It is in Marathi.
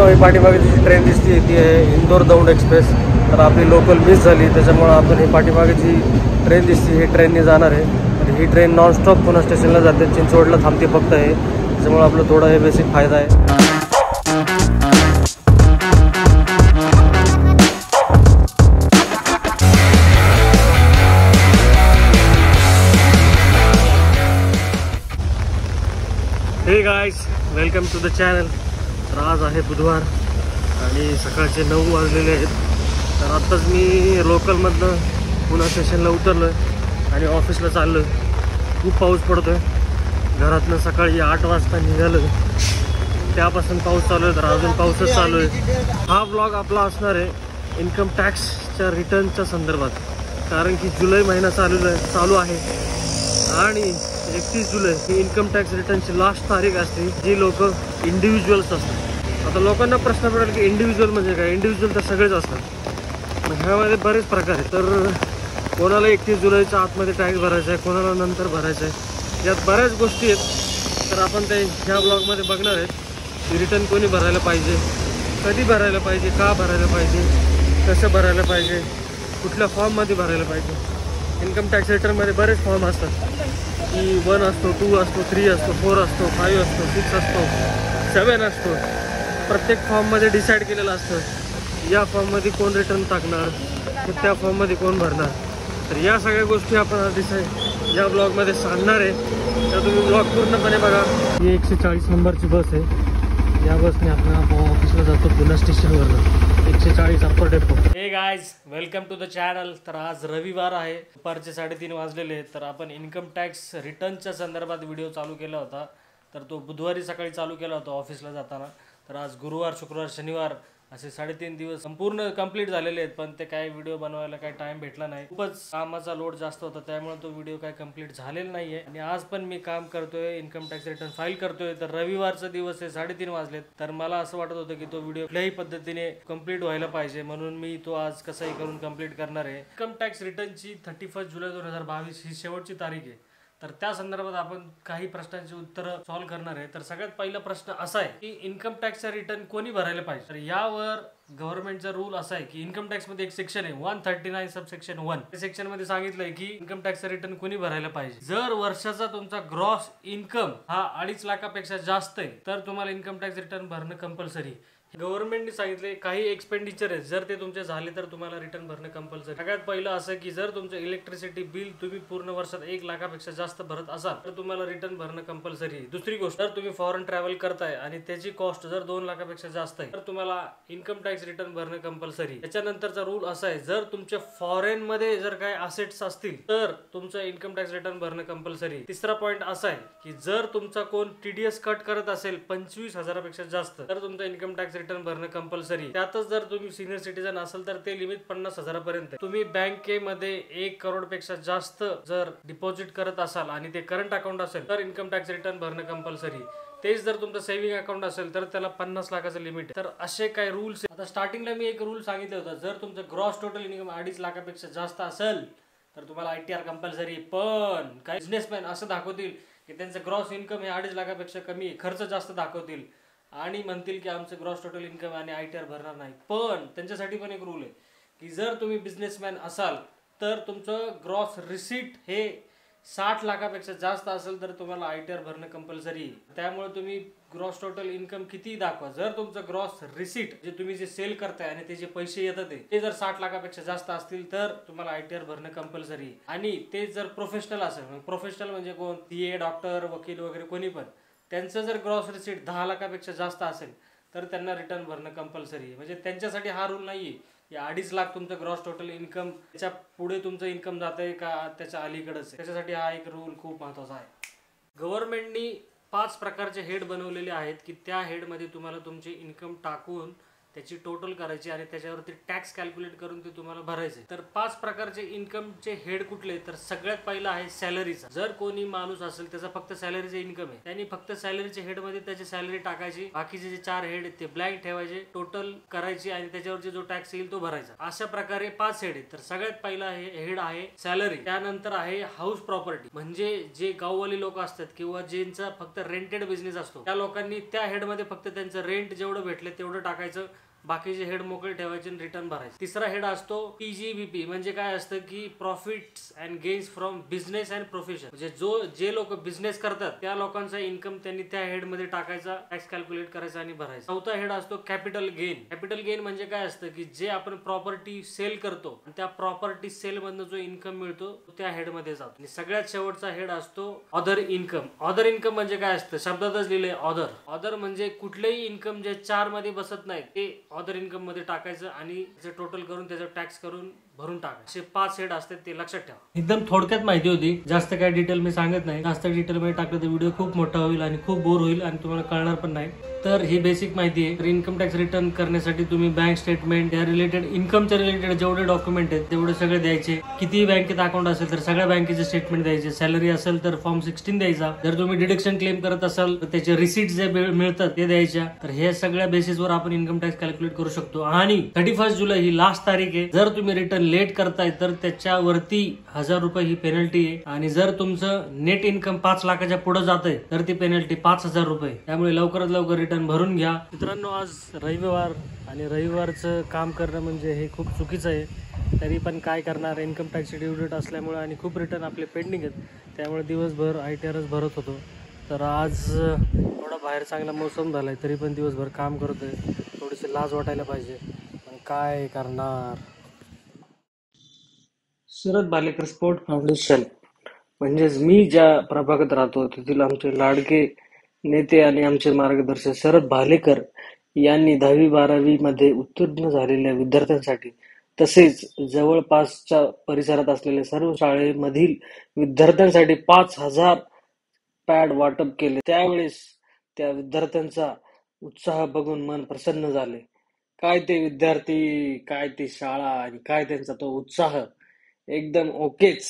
मित्रांनो, ही पाठीमागे जी ट्रेन दिसते ती आहे इंदोर दौंड एक्सप्रेस। तर आपली लोकल मिस झाली, त्याच्यामुळे आपण ही पाठीमागे जी ट्रेन दिसते ही ट्रेनने जाणार आहे। आणि ही ट्रेन नॉनस्टॉप पुणे स्टेशनला जाते, चिंचवडला थांबते फक्त आहे, त्याच्यामुळे आपलं थोडा हे बेसिक फायदा आहे। Hey guys, welcome to the channel. तर आज आहे बुधवार आणि सकाळचे 9 वाजलेले आहेत। तर आत्ताच मी लोकलमधनं पुणे स्टेशनला उतरलो आणि ऑफिसला चाललो। खूप पाऊस पडतो आहे। घरातनं सकाळी 8 वाजता निघालं, त्यापासून पाऊस चालू आहे, तर अजून पाऊसच चालू आहे। हा ब्लॉग आपला असणार आहे इन्कम टॅक्सच्या रिटर्नच्या संदर्भात, कारण की जुलै महिना चालू आहे आणि 31 जुलै ही इन्कम टॅक्स रिटर्नची लास्ट तारीख असते, जी लोक इंडिव्हिज्युअल्स असतात। आता लोकांना प्रश्न पडेल की इंडिव्हिज्युअल म्हणजे काय? इंडिव्हिज्युअल तर सगळेच असतात, मग ह्यामध्ये बरेच प्रकार आहेत। तर कोणाला 31 जुलैच्या आतमध्ये टॅक्स भरायचा आहे, कोणाला नंतर भरायचा आहे, यात बऱ्याच गोष्टी आहेत। तर आपण ते ह्या ब्लॉगमध्ये बघणार आहेत की रिटर्न कोणी भरायला पाहिजे, कधी भरायला पाहिजे, का भरायला पाहिजे, कसं भरायला पाहिजे, कुठल्या फॉर्ममध्ये भरायला पाहिजे। इन्कम टॅक्स रिटर्नमध्ये बरेच फॉर्म असतात की 1 असतो, 2 असतो, 3 असतो, 4 असतो, 5 असतो, 6 असतो, 7 असतो। प्रत्येक फॉर्ममध्ये डिसाईड केलेलं असतं या फॉर्ममध्ये कोण रिटर्न टाकणार, त्या फॉर्ममध्ये कोण भरणार। तर या सगळ्या गोष्टी आपण या ब्लॉगमध्ये सांगणार आहे, तर तुम्ही ब्लॉग पूर्णपणे बघा। ही 140 नंबरची बस आहे, या बसने आपण ऑफिसला जातो पुणे स्टेशनवरनं, 140 upper depot. Hey guys, welcome to the channel. तर आज रविवार आहे, दुपारचे 3:30 वाजलेले आहेत। तर आपण इन्कम टॅक्स रिटर्नच्या संदर्भात व्हिडिओ चालू केला होता, तर तो बुधवारी सकाळी चालू केला होता ऑफिसला जाताना। तर आज गुरुवार, शुक्रवार, शनिवार असे 3.5 दिवस संपूर्ण कंप्लीट झालेले आहेत, पण ते काय व्हिडिओ बनवायला काय टाइम भेटला नाही। खूपच कामाचा लोड जास्त होता, त्यामुळे तो व्हिडिओ काय कंप्लीट झालेला नाहीये। आणि आज पण मी काम करतोय, इन्कम टॅक्स रिटर्न फाईल करतोय। तर रविवारचा दिवस आहे, 3:30 वाजलेत, तर मला असं वाटत होतं की तो व्हिडिओ कुठल्याही पद्धतीने कंप्लीट व्हायला पाहिजे, म्हणून मी तो आज कसाही करून कंप्लीट करणार आहे। इन्कम टॅक्स रिटर्नची 31 जुलै 2022 ही शेवटची तारीख आहे। तर त्या संदर्भात आपण काही प्रश्नांची उत्तरं सॉल्व्ह करणार आहे। तर सगळ्यात पहिला प्रश्न असा आहे की इन्कम टॅक्सचा रिटर्न कोणी भरायला पाहिजे। तर यावर गव्हर्नमेंटचा रूल असा आहे की इन्कम टॅक्स मध्ये एक सेक्शन आहे 139 सबसेक्शन 1, त्या सेक्शन मध्ये सांगितलंय की इन्कम टॅक्सचा रिटर्न कोणी भरायला पाहिजे। जर वर्षाचा तुमचा ग्रॉस इन्कम हा 2.5 लाखापेक्षा जास्त आहे, तर तुम्हाला इन्कम टॅक्स रिटर्न भरणं कंपल्सरी। गव्हर्नमेंटने सांगितले काही एक्सपेंडिचर आहेत, जर ते तुमचे झाले तर तुम्हाला रिटर्न भरणं कंपल्सरी। सगळ्यात पहिलं असं की जर तुमचं इलेक्ट्रिसिटी बिल तुम्ही पूर्ण वर्षात 1 लाखापेक्षा जास्त भरत असाल, तर तुम्हाला रिटर्न भरणं कंपल्सरी आहे। दुसरी गोष्ट, जर तुम्ही फॉरेन ट्रॅव्हल करताय आणि त्याची कॉस्ट जर 2 लाखापेक्षा जास्त आहे, तर तुम्हाला इन्कम टॅक्स रिटर्न भरणं कंपल्सरी। त्याच्यानंतरचा रूल असा आहे, जर तुमचे फॉरेन मध्ये जर काही असेट्स असतील, तर तुमचं इन्कम टॅक्स रिटर्न भरणं कंपल्सरी। तिसरा पॉईंट असा आहे की जर तुमचा कोण TDS कट करत असेल 25,000पेक्षा जास्त, तर तुमचं इन्कम टॅक्स रिटर्न भरणं कंपल्सरी। त्यातच जर तुम्ही सिनियर सिटीजन असाल तर ते लिमिट 50,000 पर्यंत। तुम्ही बँकेमध्ये 1 करोड पेक्षा जास्त जर डिपॉझिट करत असाल आणि ते करंट अकाउंट असेल, तर इन्कम टॅक्स रिटर्न भरणं कंपल्सरी। तेच जर तुमचं सेव्हिंग अकाउंट असेल तर त्याला 50 लाखाचं लिमिट आहे। तर असे काही रूल्स। आता स्टार्टिंगला मी एक रूल सांगितलं होतं, जर तुमचं ग्रॉस टोटल इन्कम 2.5 लाखापेक्षा जास्त असेल तर तुम्हाला ITR कंपल्सरी। पण काही बिझनेसमॅन असं दाखवतील की त्यांचं ग्रॉस इन्कम हे 2.5 लाखापेक्षा कमी, खर्च जास्त दाखवतील आणि म्हणतील की आमचं ग्रॉस टोटल इन्कम आणि ITR भरणार नाही। पण त्यांच्यासाठी पण एक रूल आहे की जर तुम्ही बिझनेसमॅन असाल तर तुमचं ग्रॉस रिसीट हे 60 लाखापेक्षा जास्त असेल तर तुम्हाला ITR भरणं कंपल्सरी। त्यामुळे तुम्ही ग्रॉस टोटल इन्कम किती दाखवा, जर तुमचं ग्रॉस रिसीट जे तुम्ही जे सेल करताय आणि ते जे पैसे येतात ते जर 60 लाखापेक्षा जास्त असतील, तर तुम्हाला ITR भरणं कंपल्सरी। आणि ते जर प्रोफेशनल असेल, प्रोफेशनल म्हणजे कोण, CA, डॉक्टर, वकील वगैरे कोणी पण, त्यांचं जर ग्रॉस रिसीट 10 लाखापेक्षा जास्त असेल तर त्यांना रिटर्न भरणं कंपल्सरी। म्हणजे त्यांच्यासाठी हा रूल नाहीये या 2.5 लाख तुमचं ग्रॉस टोटल इन्कम, त्याच्या पुढे तुमचं इन्कम जातंय का त्याच्या अलीकडच, त्याच्यासाठी हा एक रूल खूप महत्त्वाचा आहे। गव्हर्नमेंटनी 5 प्रकारचे हेड बनवलेले आहेत की त्या हेडमध्ये तुम्हाला तुमचे इन्कम टाकून त्याची टोटल करायची आणि त्याच्यावरती टॅक्स कॅल्क्युलेट करून ते तुम्हाला भरायचे. तर 5 प्रकारचे इन्कमचे हेड कुठले, तर सगळ्यात पहिला आहे सॅलरीचा. जर कोणी माणूस असेल त्याचा फक्त सॅलरीचा इन्कम आहे, त्यांनी फक्त सॅलरीच्या हेड मध्ये त्याची सॅलरी टाकायची, बाकीचे जे 4 हेड आहेत ते ब्लँक ठेवायचे, टोटल करायची आणि त्याच्यावरची जो टॅक्स येईल तो भरायचा. अशा प्रकारे 5 हेड आहेत. तर सगळ्यात पहिला हेड आहे सॅलरी. त्यानंतर आहे हाऊस प्रॉपर्टी, म्हणजे जे गाववाली लोक असतात किंवा ज्यांचा फक्त रेंटेड बिझनेस असतो त्या लोकांनी त्या हेड मध्ये फक्त त्यांचं रेंट जेवढं भेटले तेवढं टाकायचं, बाकीचे हेड मोकळे ठेवायचे आणि रिटर्न भरायचे. तिसरा हेड असतो PGBP, म्हणजे काय असतं की profits and gains from business and profession, म्हणजे जे लोक बिझनेस करतात त्या लोकांचा इन्कम त्यांनी त्या हेड मध्ये टाकायचा, टॅक्स कॅल्क्युलेट करायचा आणि भरायचा. चौथा हेड असतो कॅपिटल गेन. कॅपिटल गेन म्हणजे काय असतं की जे आपण प्रॉपर्टी सेल करतो त्या प्रॉपर्टी सेल मधनं जो इन्कम मिळतो त्या हेड मध्ये जातो. आणि सगळ्यात शेवटचा हेड असतो अदर इन्कम. अदर इन्कम म्हणजे काय असतं, शब्दातच लिहिले अदर. अदर म्हणजे कुठलेही इन्कम जे 4 मध्ये बसत नाही ते अदर इन्कम मध्ये टाकायचं आणि त्याचं टोटल करून त्याचं टॅक्स करून भरून टाकायचं. असे 5 हेड असतात, ते लक्षात ठेवा. एकदम थोडक्यात माहिती होती, जास्त काय डिटेल मी सांगत नाही. जास्त डिटेल मध्ये टाकलं तर व्हिडिओ खूप मोठा होईल आणि खूप बोर होईल आणि तुम्हाला कळणार पण नाही. तर ही बेसिक माहिती आहे. तर इन्कम टॅक्स रिटर्न करण्यासाठी तुम्ही बँक स्टेटमेंट, त्या रिलेटेड इन्कमच्या रिलेटेड जेवढे डॉक्युमेंट आहेत तेवढे सगळे द्यायचे. किती बँकेत अकाउंट असेल तर सगळ्या बँकेचे स्टेटमेंट द्यायचे. सॅलरी असेल तर फॉर्म 16 द्यायचा. जर तुम्ही डिडक्शन क्लेम करत असाल तर त्याचे रिसिट जे मिळतात ते द्यायच्या. तर हे सगळ्या बेसिसवर आपण इन्कम टॅक्स कॅल्क्युलेट करू शकतो. आणि 31 जुलै ही लास्ट तारीख आहे. जर तुम्ही रिटर्न लेट करताय तर त्याच्यावरती 1000 रुपये ही पेनल्टी आहे. आणि जर तुमचं नेट इन्कम 5 लाखाच्या पुढे जात आहे तर ती पेनल्टी 5000 रुपये. त्यामुळे लवकरात लवकर रिटर्न भरून घ्या. मित्रांनो, आज रविवार आणि रविवारचं काम करणं म्हणजे हे खूप चुकीचं आहे. तरी पण काय करणार, इन्कम टॅक्सची ड्यू डेट असल्यामुळे आणि खूप रिटर्न आपले पेंडिंग आहेत, त्यामुळे दिवसभर ITRच भरत होतो. तर आज थोडा बाहेर चांगला मोसम झालाय तरी पण दिवसभर काम करतोय. थोडीशी लाज वाटायला पाहिजे, पण काय करणार. शरद भालेकर स्पोर्ट फाउंडेशन म्हणजेच मी ज्या प्रभागात राहतो तेथील आमचे लाडके नेते आणि आमचे मार्गदर्शक शरद भालेकर यांनी 10वी-12वी मध्ये उत्तीर्ण झालेल्या विद्यार्थ्यांसाठी तसेच जवळपासच्या परिसरात असलेल्या सर्व शाळेमधील विद्यार्थ्यांसाठी 5000 पॅड वाटप केले. त्यावेळेस त्या विद्यार्थ्यांचा उत्साह बघून मन प्रसन्न झाले. काय ते विद्यार्थी, काय ती शाळा आणि काय त्यांचा तो उत्साह, एकदम ओकेच.